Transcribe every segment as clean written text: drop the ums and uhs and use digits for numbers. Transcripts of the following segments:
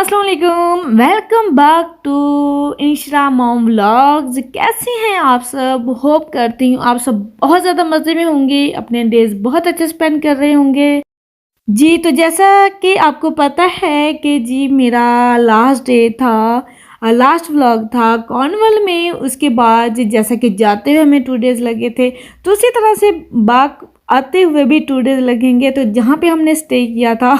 अस्सलाम वालेकुम, welcome back to Inshra mom vlogs. कैसे हैं आप सब? होप करती हूँ आप सब बहुत ज़्यादा मज़े में होंगे, अपने डेज बहुत अच्छे स्पेंड कर रहे होंगे। जी, तो जैसा कि आपको पता है कि जी मेरा लास्ट डे था, लास्ट व्लॉग था कॉर्नवॉल में। उसके बाद जैसा कि जाते हुए हमें 2 डेज़ लगे थे, तो उसी तरह से बाक आते हुए भी 2 डेज़ लगेंगे। तो जहाँ पे हमने स्टे किया था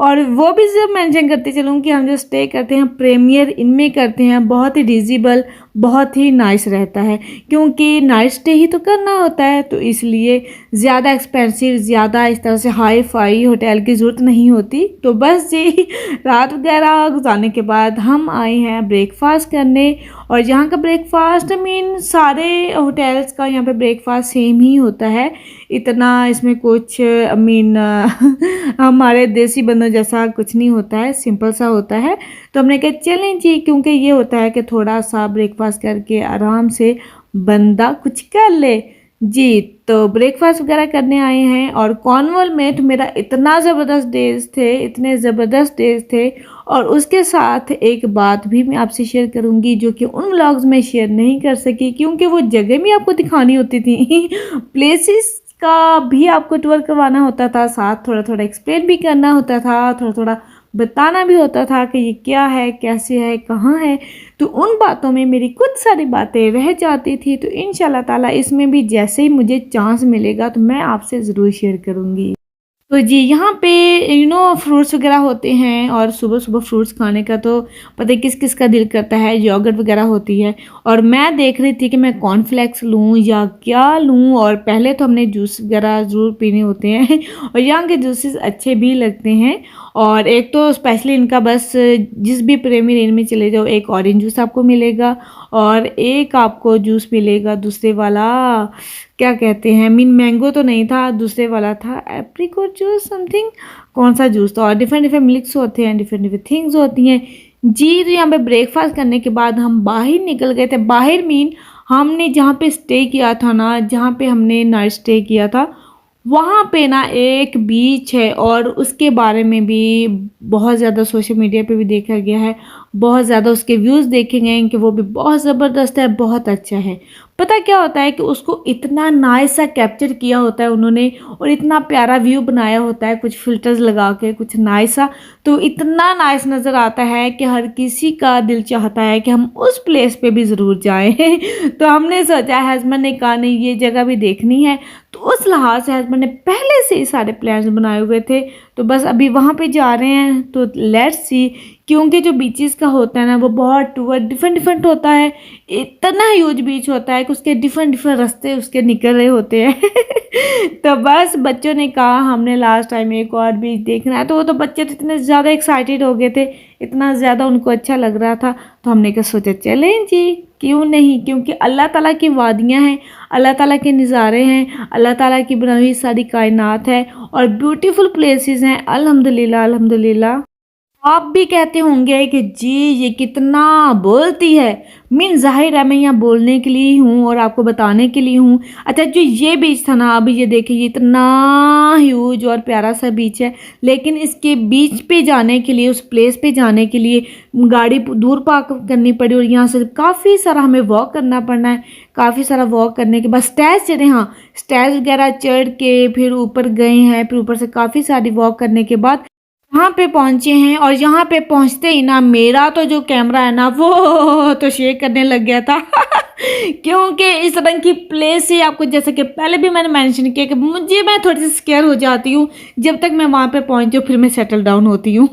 और वो भी सिर्फ मेंशन करते चलूँ कि हम जो स्टे करते हैं प्रीमियर इनमें करते हैं, बहुत ही रिजनेबल, बहुत ही नाइस रहता है, क्योंकि नाइट स्टे ही तो करना होता है। तो इसलिए ज़्यादा एक्सपेंसिव, ज़्यादा इस तरह से हाई फाई होटल की ज़रूरत नहीं होती। तो बस जी रात वगैरह गुजारने के बाद हम आए हैं ब्रेकफास्ट करने। और यहाँ का ब्रेकफास्ट मीन सारे होटल्स का यहाँ पे ब्रेकफास्ट सेम ही होता है, इतना इसमें कुछ मीन हमारे देसी बंदों जैसा कुछ नहीं होता है, सिंपल सा होता है। तो हमने कहा चलें जी, क्योंकि ये होता है कि थोड़ा सा ब्रेकफास्ट करके आराम से बंदा कुछ कर ले जी। तो ब्रेकफास्ट वगैरह करने आए हैं। और कॉर्नवॉल में तो मेरा इतना ज़बरदस्त डेज थे, इतने ज़बरदस्त डेज थे। और उसके साथ एक बात भी मैं आपसे शेयर करूंगी जो कि उन व्लॉग्स में शेयर नहीं कर सकी, क्योंकि वो जगह भी आपको दिखानी होती थी प्लेसेस का भी आपको टूर करवाना होता था, साथ थोड़ा थोड़ा एक्सप्लेन भी करना होता था, थोड़ा थोड़ा बताना भी होता था कि ये क्या है, कैसे है, कहाँ है। तो उन बातों में मेरी कुछ सारी बातें रह जाती थी। तो इंशाल्लाह ताला इसमें भी जैसे ही मुझे चांस मिलेगा तो मैं आपसे ज़रूर शेयर करूँगी। तो जी यहाँ पे फ्रूट्स वगैरह होते हैं, और सुबह सुबह फ्रूट्स खाने का तो पता है किस किस का दिल करता है। योगर्ट वगैरह होती है, और मैं देख रही थी कि मैं कॉर्नफ्लेक्स लूँ या क्या लूँ। और पहले तो हमने जूस वगैरह ज़रूर पीने होते हैं और यहाँ के जूसेस अच्छे भी लगते हैं। और एक तो स्पेशली इनका बस जिस भी प्रेमी रेंज में चले जाओ, एक ऑरेंज जूस आपको मिलेगा और एक आपको जूस मिलेगा दूसरे वाला, क्या कहते हैं, मीन मैंगो तो नहीं था, दूसरे वाला था एप्रिकॉट जूस समथिंग, कौन सा जूस था। और डिफरेंट डिफरेंट मिल्क्स होते हैं, डिफरेंट डिफरेंट थिंग्स होती हैं जी। तो यहाँ पे ब्रेकफास्ट करने के बाद हम बाहर निकल गए थे। बाहर मीन हमने जहाँ पे स्टे किया था ना, जहाँ पे हमने नाइट स्टे किया था, वहाँ पे ना एक बीच है, और उसके बारे में भी बहुत ज़्यादा सोशल मीडिया पे भी देखा गया है, बहुत ज़्यादा उसके व्यूज़ देखे गए हैं कि वो भी बहुत ज़बरदस्त है, बहुत अच्छा है। पता क्या होता है कि उसको इतना नाइस सा कैप्चर किया होता है उन्होंने, और इतना प्यारा व्यू बनाया होता है, कुछ फिल्टर्स लगा के कुछ नाइस सा, तो इतना नाइस नज़र आता है कि हर किसी का दिल चाहता है कि हम उस प्लेस पे भी ज़रूर जाएं तो हमने सोचा, हस्बैंड ने कहा नहीं ये जगह भी देखनी है। तो उस लिहाज से हस्बैंड ने पहले से ही सारे प्लान्स बनाए हुए थे। तो बस अभी वहाँ पे जा रहे हैं, तो लेट्स सी। क्योंकि जो बीचेस का होता है ना, वो बहुत टूर डिफरेंट डिफरेंट होता है, इतना ह्यूज बीच होता है कि उसके डिफरेंट डिफरेंट रास्ते उसके निकल रहे होते हैं तो बस बच्चों ने कहा हमने लास्ट टाइम एक और बीच देखना है, तो वो तो बच्चे तो इतने ज़्यादा एक्साइटेड हो गए थे, इतना ज़्यादा उनको अच्छा लग रहा था। तो हमने कहा सोचा चलें जी, क्यों नहीं, क्योंकि अल्लाह ताला की वादियाँ हैं, अल्लाह ताला के नज़ारे हैं, अल्लाह ताला की बनाई हुई सारी कायनात है, और ब्यूटीफुल प्लेसेस हैं। अल्हम्दुलिल्लाह अल्हम्दुलिल्लाह। आप भी कहते होंगे कि जी ये कितना बोलती है, मीन जाहिर है मैं यहाँ बोलने के लिए हूँ और आपको बताने के लिए हूँ। अच्छा, जो ये बीच था ना, अभी ये देखिए, ये इतना ह्यूज और प्यारा सा बीच है, लेकिन इसके बीच पे जाने के लिए, उस प्लेस पे जाने के लिए गाड़ी दूर पार्क करनी पड़ी, और यहाँ से काफ़ी सारा हमें वॉक करना पड़ना है। काफ़ी सारा वॉक करने के बाद स्टेज चढ़े, हाँ स्टेज वगैरह चढ़ के फिर ऊपर गए हैं, फिर ऊपर से काफ़ी सारी वॉक करने के बाद यहाँ पे पहुँचे हैं। और यहाँ पे पहुँचते ही ना मेरा तो जो कैमरा है ना वो तो शेक करने लग गया था क्योंकि इस रंग की प्लेस से आपको, जैसे कि पहले भी मैंने मेंशन किया कि मैं थोड़ी सी स्केयर हो जाती हूँ जब तक मैं वहाँ पे पहुँची हूँ, फिर मैं सेटल डाउन होती हूँ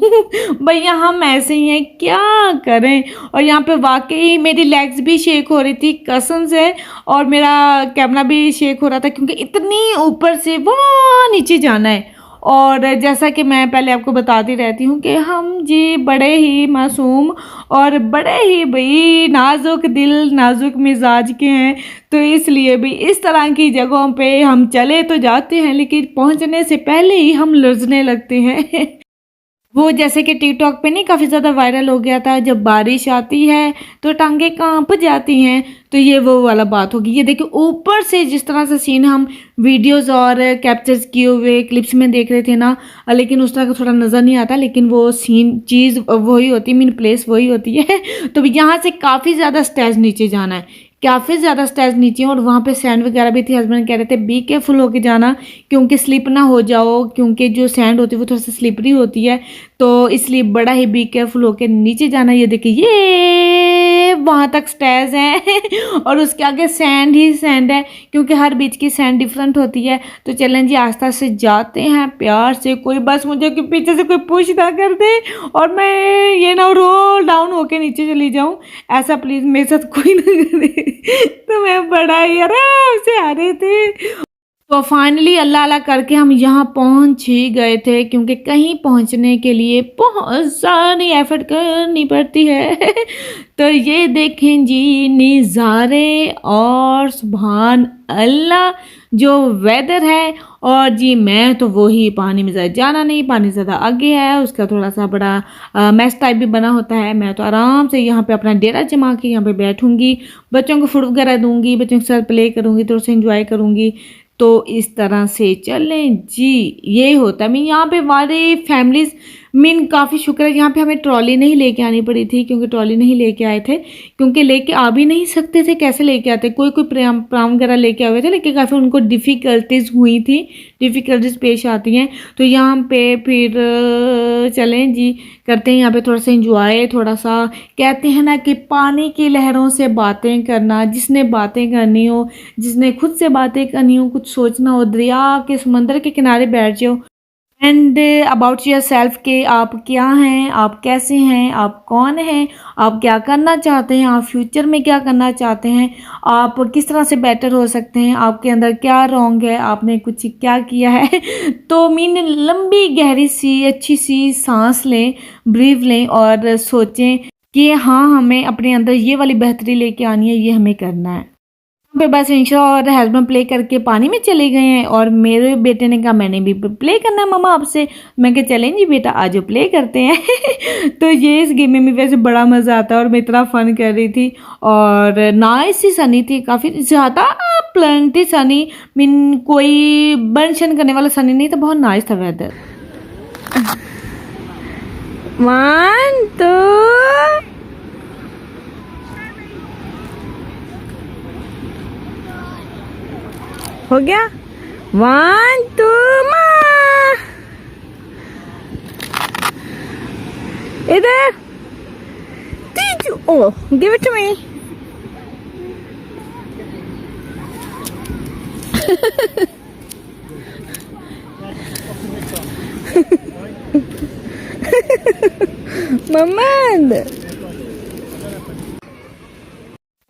भैया हम ऐसे ही हैं, क्या करें। और यहाँ पे वाकई मेरी लेग्स भी शेक हो रही थी कसम से, और मेरा कैमरा भी शेक हो रहा था, क्योंकि इतनी ऊपर से वहाँ नीचे जाना है। और जैसा कि मैं पहले आपको बताती रहती हूँ कि हम जी बड़े ही मासूम और बड़े ही भाई नाजुक दिल, नाजुक मिजाज के हैं, तो इसलिए भी इस तरह की जगहों पे हम चले तो जाते हैं, लेकिन पहुँचने से पहले ही हम लर्जने लगते हैं वो जैसे कि टिकटॉक पे नहीं काफ़ी ज़्यादा वायरल हो गया था, जब बारिश आती है तो टांगे कांप जाती हैं, तो ये वो वाला बात होगी। ये देखिए ऊपर से जिस तरह से सीन हम वीडियोस और कैप्चर्स किए हुए क्लिप्स में देख रहे थे ना, लेकिन उस तरह का थोड़ा नज़र नहीं आता, लेकिन वो सीन चीज़ वही होती है, मीन प्लेस वही होती है। तो यहाँ से काफ़ी ज़्यादा स्टेज नीचे जाना है, काफ़ी ज़्यादा स्टेज नीचे, और वहाँ पे सैंड वगैरह भी थी। हस्बैंड कह रहे थे बी केयरफुल होके जाना, क्योंकि स्लिप ना हो जाओ, क्योंकि जो सैंड होती है वो थोड़ा सा स्लिपरी होती है, तो इसलिए बड़ा ही बी केयरफुल होके नीचे जाना। ये देखिए ये वहाँ तक स्टेज है और उसके आगे सैंड ही सैंड है, क्योंकि हर बीच की सैंड डिफरेंट होती है। तो चलें जी आस्ता से जाते हैं प्यार से, कोई बस मुझे कि पीछे से कोई पुश ना कर दे और मैं ये ना रोल डाउन होके नीचे चली जाऊँ, ऐसा प्लीज़ मेरे साथ कोई ना करे। तो मैं बड़ा ही आराम से आ रहे थे। तो फाइनली अल्लाह अल्लाह करके हम यहाँ पहुँच ही गए थे, क्योंकि कहीं पहुँचने के लिए बहुत सारी एफर्ट करनी पड़ती है। तो ये देखें जी नज़ारे, और सुभान अल्लाह जो वेदर है। और जी मैं तो वही पानी में ज़्यादा जाना नहीं, पानी ज़्यादा आगे है, उसका थोड़ा सा बड़ा मैस टाइप भी बना होता है। मैं तो आराम से यहाँ पे अपना डेरा जमा के यहाँ पे बैठूँगी, बच्चों को फूड वगैरह दूँगी, बच्चों के साथ प्ले करूँगी, थोड़ा सा इंजॉय करूँगी। तो इस तरह से चलें जी, ये होता है। मीन यहाँ पे हमारी फैमिलीज़, मीन काफ़ी शुक्र है यहाँ पे हमें ट्रॉली नहीं लेके आनी पड़ी थी, क्योंकि ट्रॉली नहीं लेके आए थे, क्योंकि लेके आ भी नहीं सकते थे, कैसे लेके आते। कोई कोई प्राम वगैरह लेके आए हुए थे, लेकिन काफ़ी उनको डिफ़िकल्टीज़ हुई थी, डिफ़िकल्टीज़ पेश आती हैं। तो यहाँ पे फिर चलें जी करते हैं यहाँ पे थोड़ा सा इंजॉय, थोड़ा सा कहते हैं ना कि पानी की लहरों से बातें करना। जिसने बातें करनी हो, जिसने खुद से बातें करनी हो, कुछ सोचना हो, दरिया के समंदर के किनारे बैठ जाओ एंड अबाउट योर सेल्फ, के आप क्या हैं, आप कैसे हैं, आप कौन हैं, आप क्या करना चाहते हैं, आप फ्यूचर में क्या करना चाहते हैं, आप किस तरह से बेटर हो सकते हैं, आपके अंदर क्या रॉन्ग है, आपने कुछ क्या किया है। तो मीन लंबी गहरी सी अच्छी सी सांस लें, ब्रीव लें और सोचें कि हाँ हमें अपने अंदर ये वाली बेहतरी लेके आनी है, ये हमें करना है। पे बस इंशा और हस्बैंड प्ले करके पानी में चले गए हैं, और मेरे बेटे ने कहा मैंने भी प्ले करना है मम्मा आपसे। मैं कहा चलें जी बेटा आज प्ले करते हैं। तो ये इस गेम में वैसे बड़ा मज़ा आता है, और मैं इतना फ़न कर रही थी, और नाइस सी सनी थी, काफ़ी ज़्यादा प्लेंटी सनी, मीन कोई बंशन करने वाला सनी नहीं था, बहुत नाइस था वेदर। 1 2 हो गया, 1 2 इधर तीजू, ओ गिव इट टू मी। मम्मद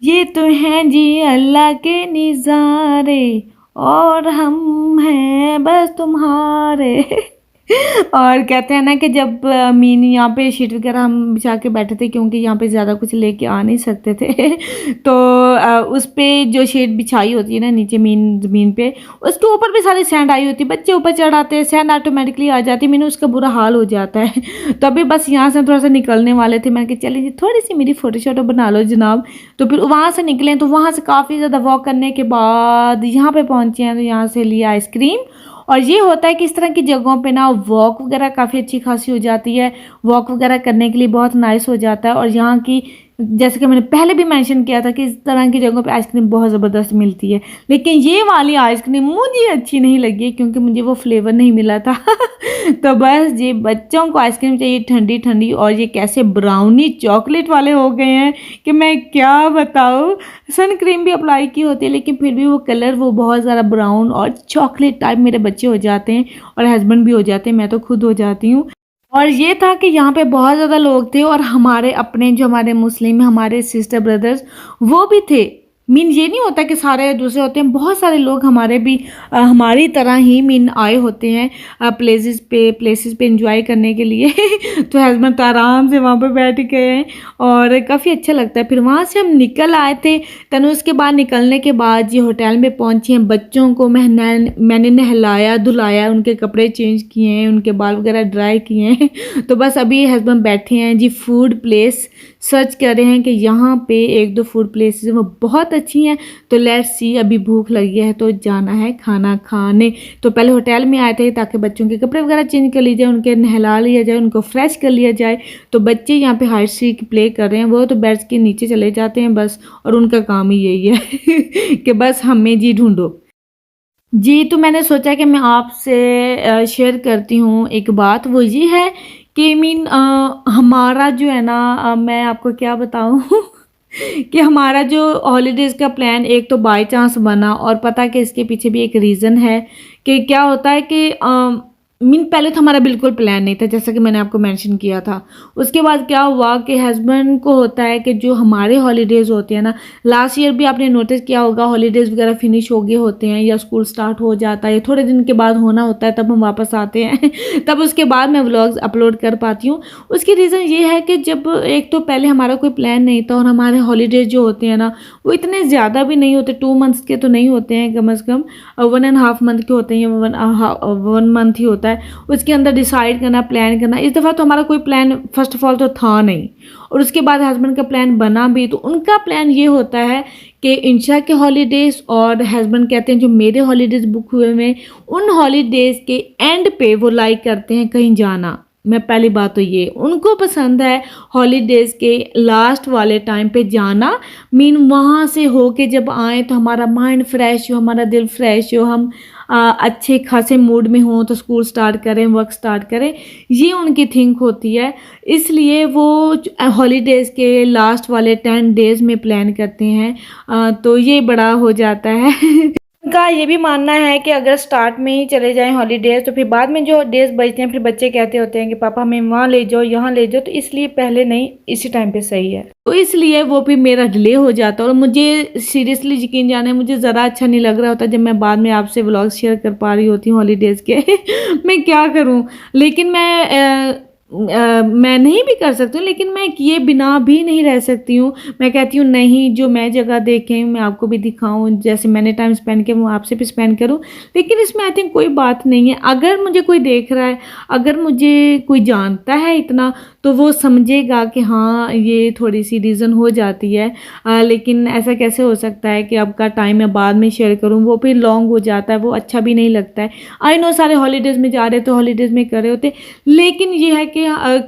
ये तो हैं जी अल्लाह के निज़ारे, और हम हैं बस तुम्हारे। और कहते हैं ना कि जब मीन यहाँ पे शीट वगैरह हम बिछा के बैठे थे, क्योंकि यहाँ पे ज़्यादा कुछ लेके आ नहीं सकते थे। तो उस पे जो शीट बिछाई होती है ना नीचे मीन ज़मीन पे, उसके ऊपर भी सारी सैंड आई होती है, बच्चे ऊपर चढ़ाते हैं, सैंड ऑटोमेटिकली आ जाती है, मीन उसका बुरा हाल हो जाता है। तो अभी बस यहाँ से थोड़ा सा निकलने वाले थे, मैंने कहा चलिए थोड़ी सी मेरी फ़ोटो शोटो बना लो जनाब। तो फिर वहाँ से निकले, तो वहाँ से काफ़ी ज़्यादा वॉक करने के बाद यहाँ पे पहुँचे हैं, तो यहाँ से लिया आइसक्रीम। और ये होता है कि इस तरह की जगहों पे ना वॉक वगैरह काफ़ी अच्छी खासी हो जाती है, वॉक वगैरह करने के लिए बहुत नाइस हो जाता है। और यहाँ की जैसे कि मैंने पहले भी मेंशन किया था कि इस तरह की जगहों पे आइसक्रीम बहुत ज़बरदस्त मिलती है, लेकिन ये वाली आइसक्रीम मुझे अच्छी नहीं लगी, क्योंकि मुझे वो फ्लेवर नहीं मिला था। तो बस ये बच्चों को आइसक्रीम चाहिए ठंडी ठंडी, और ये कैसे ब्राउनी चॉकलेट वाले हो गए हैं कि मैं क्या बताऊँ। सन क्रीम भी अप्लाई की होती है, लेकिन फिर भी वो कलर वो बहुत ज़्यादा ब्राउन और चॉकलेट टाइप मेरे बच्चे हो जाते हैं, और हस्बैंड भी हो जाते हैं, मैं तो खुद हो जाती हूँ। और ये था कि यहाँ पे बहुत ज़्यादा लोग थे, और हमारे अपने जो हमारे मुस्लिम हमारे सिस्टर ब्रदर्स वो भी थे। मीन ये नहीं होता कि सारे दूसरे होते हैं, बहुत सारे लोग हमारे भी हमारी तरह ही मीन आए होते हैं प्लेसेस पे एंजॉय करने के लिए तो हस्बैंड तो आराम से वहाँ पे बैठ गए हैं और काफ़ी अच्छा लगता है। फिर वहाँ से हम निकल आए थे। तनु उसके बाद निकलने के बाद ये होटल में पहुँचे हैं, बच्चों को मैंने नहलाया धुलाया, उनके कपड़े चेंज किए हैं, उनके बाल वगैरह ड्राई किए हैं तो बस अभी हस्बैंड बैठे हैं जी, फूड प्लेस सर्च कर रहे हैं कि यहाँ पे एक दो फूड प्लेसेस वो बहुत अच्छी हैं। तो लेट्स सी, अभी भूख लगी है तो जाना है खाना खाने। तो पहले होटल में आए थे ताकि बच्चों के कपड़े वगैरह चेंज कर लिए जाए, उनके नहला लिया जाए, उनको फ्रेश कर लिया जाए। तो बच्चे यहाँ पे हाइड सीट प्ले कर रहे हैं, वो तो बेड्स के नीचे चले जाते हैं बस, और उनका काम ही यही है कि बस हमें जी ढूंढो जी। तो मैंने सोचा कि मैं आपसे शेयर करती हूँ एक बात, वो ये है कि हमारा जो है ना, मैं आपको क्या बताऊँ कि हमारा जो हॉलीडेज़ का प्लान एक तो बाय चांस बना, और पता कि इसके पीछे भी एक रीज़न है कि क्या होता है कि पहले तो हमारा बिल्कुल प्लान नहीं था, जैसा कि मैंने आपको मेंशन किया था। उसके बाद क्या हुआ कि हस्बैंड को होता है कि जो हमारे हॉलीडेज़ होते हैं ना, लास्ट ईयर भी आपने नोटिस किया होगा, हॉलीडेज़ वगैरह फिनिश हो गए होते हैं या स्कूल स्टार्ट हो जाता है, थोड़े दिन के बाद होना होता है, तब हम वापस आते हैं तब उसके बाद मैं व्लॉग्स अपलोड कर पाती हूँ। उसकी रीज़न ये है कि जब एक तो पहले हमारा कोई प्लान नहीं था, और हमारे हॉलीडेज़ जो होते हैं ना वो इतने ज़्यादा भी नहीं होते, 2 मंथ्स के तो नहीं होते हैं, कम से कम 1.5 मंथ के होते हैं, या 1 मंथ ही होता है। उसके अंदर डिसाइड करना, प्लान करना। इस दफ़ा तो हमारा कोई प्लान फर्स्ट ऑफ ऑल तो था नहीं, और उसके बाद हस्बैंड का प्लान बना भी। तो उनका प्लान ये होता है कि इंशा के हॉलीडेज़, और हस्बैंड कहते हैं जो मेरे हॉलीडेज़ बुक हुए हैं उन हॉलीडेज़ के एंड पे वो लाइक करते हैं कहीं जाना। मैं पहली बात तो ये, उनको पसंद है हॉलीडेज़ के लास्ट वाले टाइम पे जाना, वहाँ से होके जब आएँ तो हमारा माइंड फ्रेश हो, हमारा दिल फ्रेश हो, हम अच्छे खासे मूड में हों तो स्कूल स्टार्ट करें, वर्क स्टार्ट करें, ये उनकी थिंक होती है। इसलिए वो हॉलीडेज़ के लास्ट वाले 10 डेज़ में प्लान करते हैं। तो ये बड़ा हो जाता है उनका ये भी मानना है कि अगर स्टार्ट में ही चले जाएं हॉलीडेज़ तो फिर बाद में जो डेज़ बचते हैं फिर बच्चे कहते होते हैं कि पापा हमें वहाँ ले जाओ, यहाँ ले जाओ, तो इसलिए पहले नहीं, इसी टाइम पे सही है। तो इसलिए वो भी मेरा डिले हो जाता है, और मुझे सीरियसली यकीन जाने मुझे ज़रा अच्छा नहीं लग रहा होता जब मैं बाद में आपसे व्लॉग शेयर कर पा रही होती हूँ हॉलीडेज़ के मैं क्या करूँ, लेकिन मैं नहीं भी कर सकती हूँ, लेकिन मैं किए बिना भी नहीं रह सकती हूँ। मैं कहती हूँ नहीं, जो मैं जगह देखें मैं आपको भी दिखाऊँ, जैसे मैंने टाइम स्पेंड किया वो आपसे भी स्पेंड करूँ। लेकिन इसमें आई थिंक कोई बात नहीं है, अगर मुझे कोई देख रहा है, अगर मुझे कोई जानता है इतना, तो वो समझेगा कि हाँ ये थोड़ी सी रीज़न हो जाती है। लेकिन ऐसा कैसे हो सकता है कि अब का टाइम मैं बाद में शेयर करूँ, वो फिर लॉन्ग हो जाता है, वो अच्छा भी नहीं लगता है। आई नो सारे हॉलीडेज़ में जा रहे तो हॉलीडेज़ में कर रहे होते, लेकिन ये है कि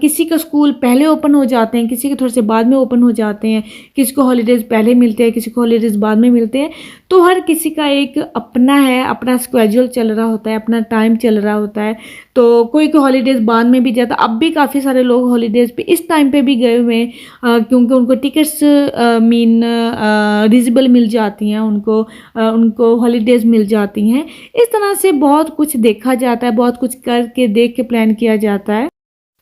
किसी का स्कूल पहले ओपन हो जाते हैं, किसी के थोड़े से बाद में ओपन हो जाते हैं, किसी को हॉलीडेज़ पहले मिलते हैं, किसी को हॉलीडेज़ बाद में मिलते हैं। तो हर किसी का एक अपना है, अपना स्केड्यूल चल रहा होता है, अपना टाइम चल रहा होता है। तो कोई हॉलीडेज़ बाद में भी जाता, अब भी काफ़ी सारे लोग हॉलीडेज़ पे इस टाइम पे भी गए हुए हैं, क्योंकि उनको टिकट्स रिजनेबल मिल जाती हैं, उनको हॉलीडेज़ मिल जाती हैं। इस तरह से बहुत कुछ देखा जाता है, बहुत कुछ करके देख के प्लान किया जाता है।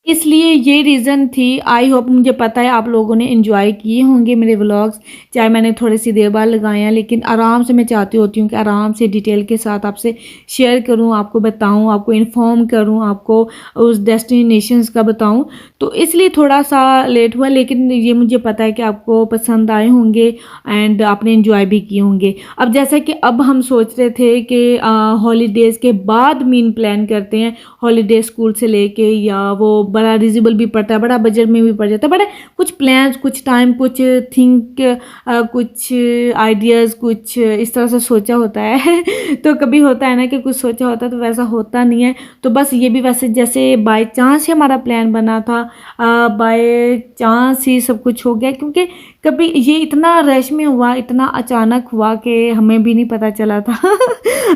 इसलिए ये रीज़न थी। आई होप, मुझे पता है आप लोगों ने एंजॉय किए होंगे मेरे व्लॉग्स, चाहे मैंने थोड़ी सी देर बाद लगाए हैं, लेकिन आराम से मैं चाहती होती हूँ कि आराम से डिटेल के साथ आपसे शेयर करूँ, आपको बताऊँ, आपको इन्फॉर्म करूँ, आपको उस डेस्टिनेशंस का बताऊँ। तो इसलिए थोड़ा सा लेट हुआ, लेकिन ये मुझे पता है कि आपको पसंद आए होंगे एंड आपने एंजॉय भी किए होंगे। अब जैसा कि अब हम सोच रहे थे कि हॉलीडेज़ के बाद प्लान करते हैं, हॉलीडे स्कूल से लेके, या वो बड़ा रिजनेबल भी पड़ता है, बड़ा बजट में भी पड़ जाता है, बड़ा कुछ प्लान्स, कुछ टाइम, कुछ थिंक, कुछ आइडियाज़, कुछ इस तरह से सोचा होता है तो कभी होता है ना कि कुछ सोचा होता है तो वैसा होता नहीं है। तो बस ये भी वैसे जैसे बाय चांस ही हमारा प्लान बना था, बाय चांस ही सब कुछ हो गया, क्योंकि कभी ये इतना रश में हुआ, इतना अचानक हुआ कि हमें भी नहीं पता चला था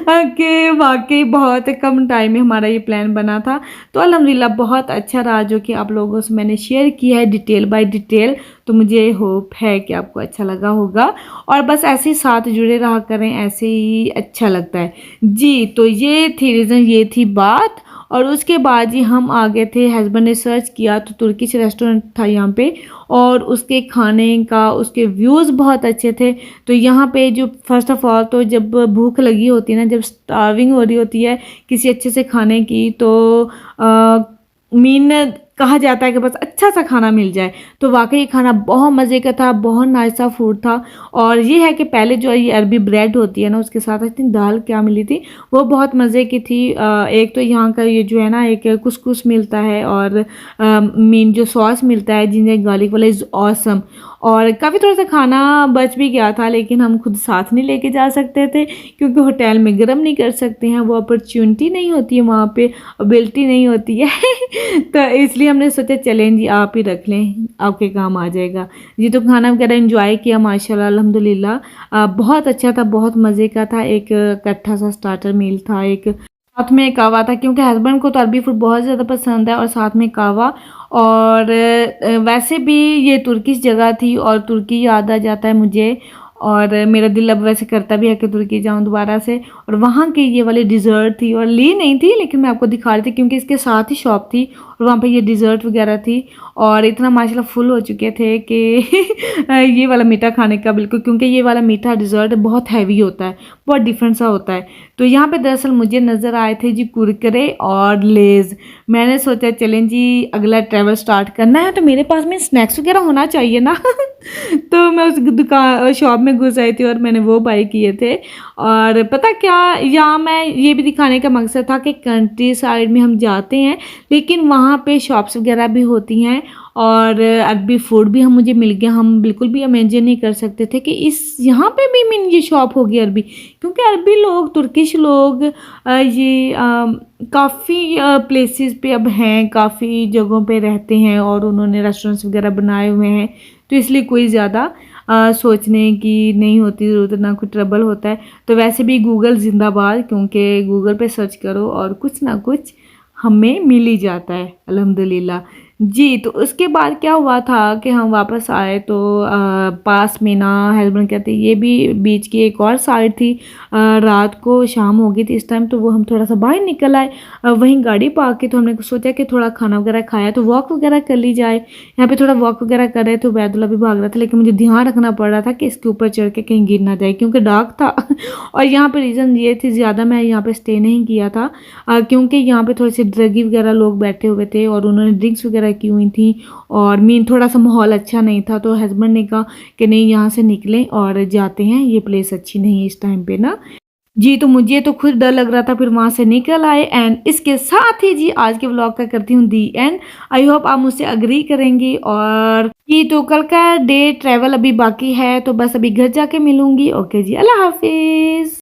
कि वाकई बहुत कम टाइम में हमारा ये प्लान बना था। तो अल्हम्दुलिल्लाह बहुत अच्छा रहा, जो कि आप लोगों से मैंने शेयर किया है डिटेल बाय डिटेल। तो मुझे होप है कि आपको अच्छा लगा होगा, और बस ऐसे ही साथ जुड़े रहा करें, ऐसे ही अच्छा लगता है जी। तो ये थी रीज़न, ये थी बात। और उसके बाद जी हम आ गए थे, हस्बैंड ने सर्च किया तो तुर्किश रेस्टोरेंट था यहाँ पे, और उसके खाने का, उसके व्यूज़ बहुत अच्छे थे। तो यहाँ पे जो फर्स्ट ऑफ ऑल तो जब भूख लगी होती है ना, जब स्टार्विंग हो रही होती है किसी अच्छे से खाने की, तो मीन कहा जाता है कि बस अच्छा सा खाना मिल जाए। तो वाकई खाना बहुत मज़े का था, बहुत नाइस सा फूड था। और ये है कि पहले जो ये अरबी ब्रेड होती है ना, उसके साथ आई थिंक दाल क्या मिली थी, वो बहुत मज़े की थी। एक तो यहाँ का ये जो है ना, एक कुसकुस मिलता है, और मीन जो सॉस मिलता है जिंजर गार्लिक वाला, इज़ ऑसम। और काफ़ी थोड़ा सा खाना बच भी गया था, लेकिन हम खुद साथ नहीं लेके जा सकते थे क्योंकि होटल में गर्म नहीं कर सकते हैं, वो अपॉर्चुनिटी नहीं होती है वहाँ पे, अबिलिटी नहीं होती है तो इसलिए हमने सोचा चलें जी आप ही रख लें, आपके काम आ जाएगा जी। तो खाना वगैरह एंजॉय किया माशाल्लाह अल्हम्दुलिल्लाह, बहुत अच्छा था, बहुत मज़े का था। एक इकट्ठा सा स्टार्टर मील था, एक साथ में कावा था, क्योंकि हस्बैंड को तो अरबी फूड बहुत ज़्यादा पसंद है, और साथ में कावा। और वैसे भी ये तुर्किश जगह थी और तुर्की याद आ जाता है मुझे, और मेरा दिल अब वैसे करता भी है कि तुर्की जाऊं दोबारा से। और वहाँ की ये वाली डिज़र्ट थी, और ली नहीं थी लेकिन मैं आपको दिखा रही थी क्योंकि इसके साथ ही शॉप थी, और वहाँ पे ये डिज़र्ट वगैरह थी। और इतना माशाल्लाह फुल हो चुके थे कि ये वाला मीठा खाने का बिल्कुल, क्योंकि ये वाला मीठा डिज़र्ट बहुत हैवी होता है, बहुत डिफरेंट सा होता है। तो यहाँ पे दरअसल मुझे नज़र आए थे जी कुरकुरे और लेज़। मैंने सोचा चलें जी अगला ट्रैवल स्टार्ट करना है तो मेरे पास में स्नैक्स वगैरह होना चाहिए ना तो मैं उस दुकान शॉप में घुस आई थी और मैंने वो बाई किए थे। और पता क्या, यहाँ मैं ये भी दिखाने का मकसद था कि कंट्री साइड में हम जाते हैं लेकिन वहाँ पे शॉप्स वगैरह भी होती हैं, और अरबी फूड भी हम मुझे मिल गया। हम बिल्कुल भी इमेजिन नहीं कर सकते थे कि इस यहाँ पे भी मीन ये शॉप होगी अरबी, क्योंकि अरबी लोग, तुर्किश लोग ये काफ़ी प्लेसेस पे अब हैं, काफ़ी जगहों पे रहते हैं, और उन्होंने रेस्टोरेंट्स वगैरह बनाए हुए हैं। तो इसलिए कोई ज़्यादा सोचने की नहीं होती ज़रूरत, ना कोई ट्रबल होता है। तो वैसे भी गूगल जिंदाबाद, क्योंकि गूगल पे सर्च करो और कुछ ना कुछ हमें मिल ही जाता है अल्हम्दुलिल्लाह जी। तो उसके बाद क्या हुआ था कि हम वापस आए तो पास में ना, हस्बैंड कहते ये भी बीच की एक और साइड थी। रात को शाम हो गई थी इस टाइम, तो वो हम थोड़ा सा बाहर निकल आए, वहीं गाड़ी पार्क की। तो हमने सोचा कि थोड़ा खाना वगैरह खाया तो वॉक वगैरह कर ली जाए। यहाँ पे थोड़ा वॉक वगैरह कर रहे थे, उबैदुल्ला भी भाग रहा था, लेकिन मुझे ध्यान रखना पड़ रहा था कि इसके ऊपर चढ़ के कहीं गिर ना जाए क्योंकि डार्क था और यहाँ पे रीज़न ये थी, ज़्यादा मैं यहाँ पे स्टे नहीं किया था क्योंकि यहाँ पे थोड़े से ड्रगी वगैरह लोग बैठे हुए थे और उन्होंने ड्रिंक्स वगैरह की हुई थी, और मीन थोड़ा सा माहौल अच्छा नहीं था। तो हस्बैंड ने कहा कि नहीं यहाँ से निकलें और जाते हैं, ये प्लेस अच्छी नहीं है इस टाइम पे ना जी। तो मुझे तो खुद डर लग रहा था, फिर वहाँ से निकल आए। एंड इसके साथ ही जी आज के व्लॉग का करती हूँ दी एंड। आई होप आप मुझसे अग्री करेंगी। और ये तो कल का डे ट्रैवल अभी बाकी है, तो बस अभी घर जाके मिलूंगी। ओके जी, अल्लाह हाफिज़।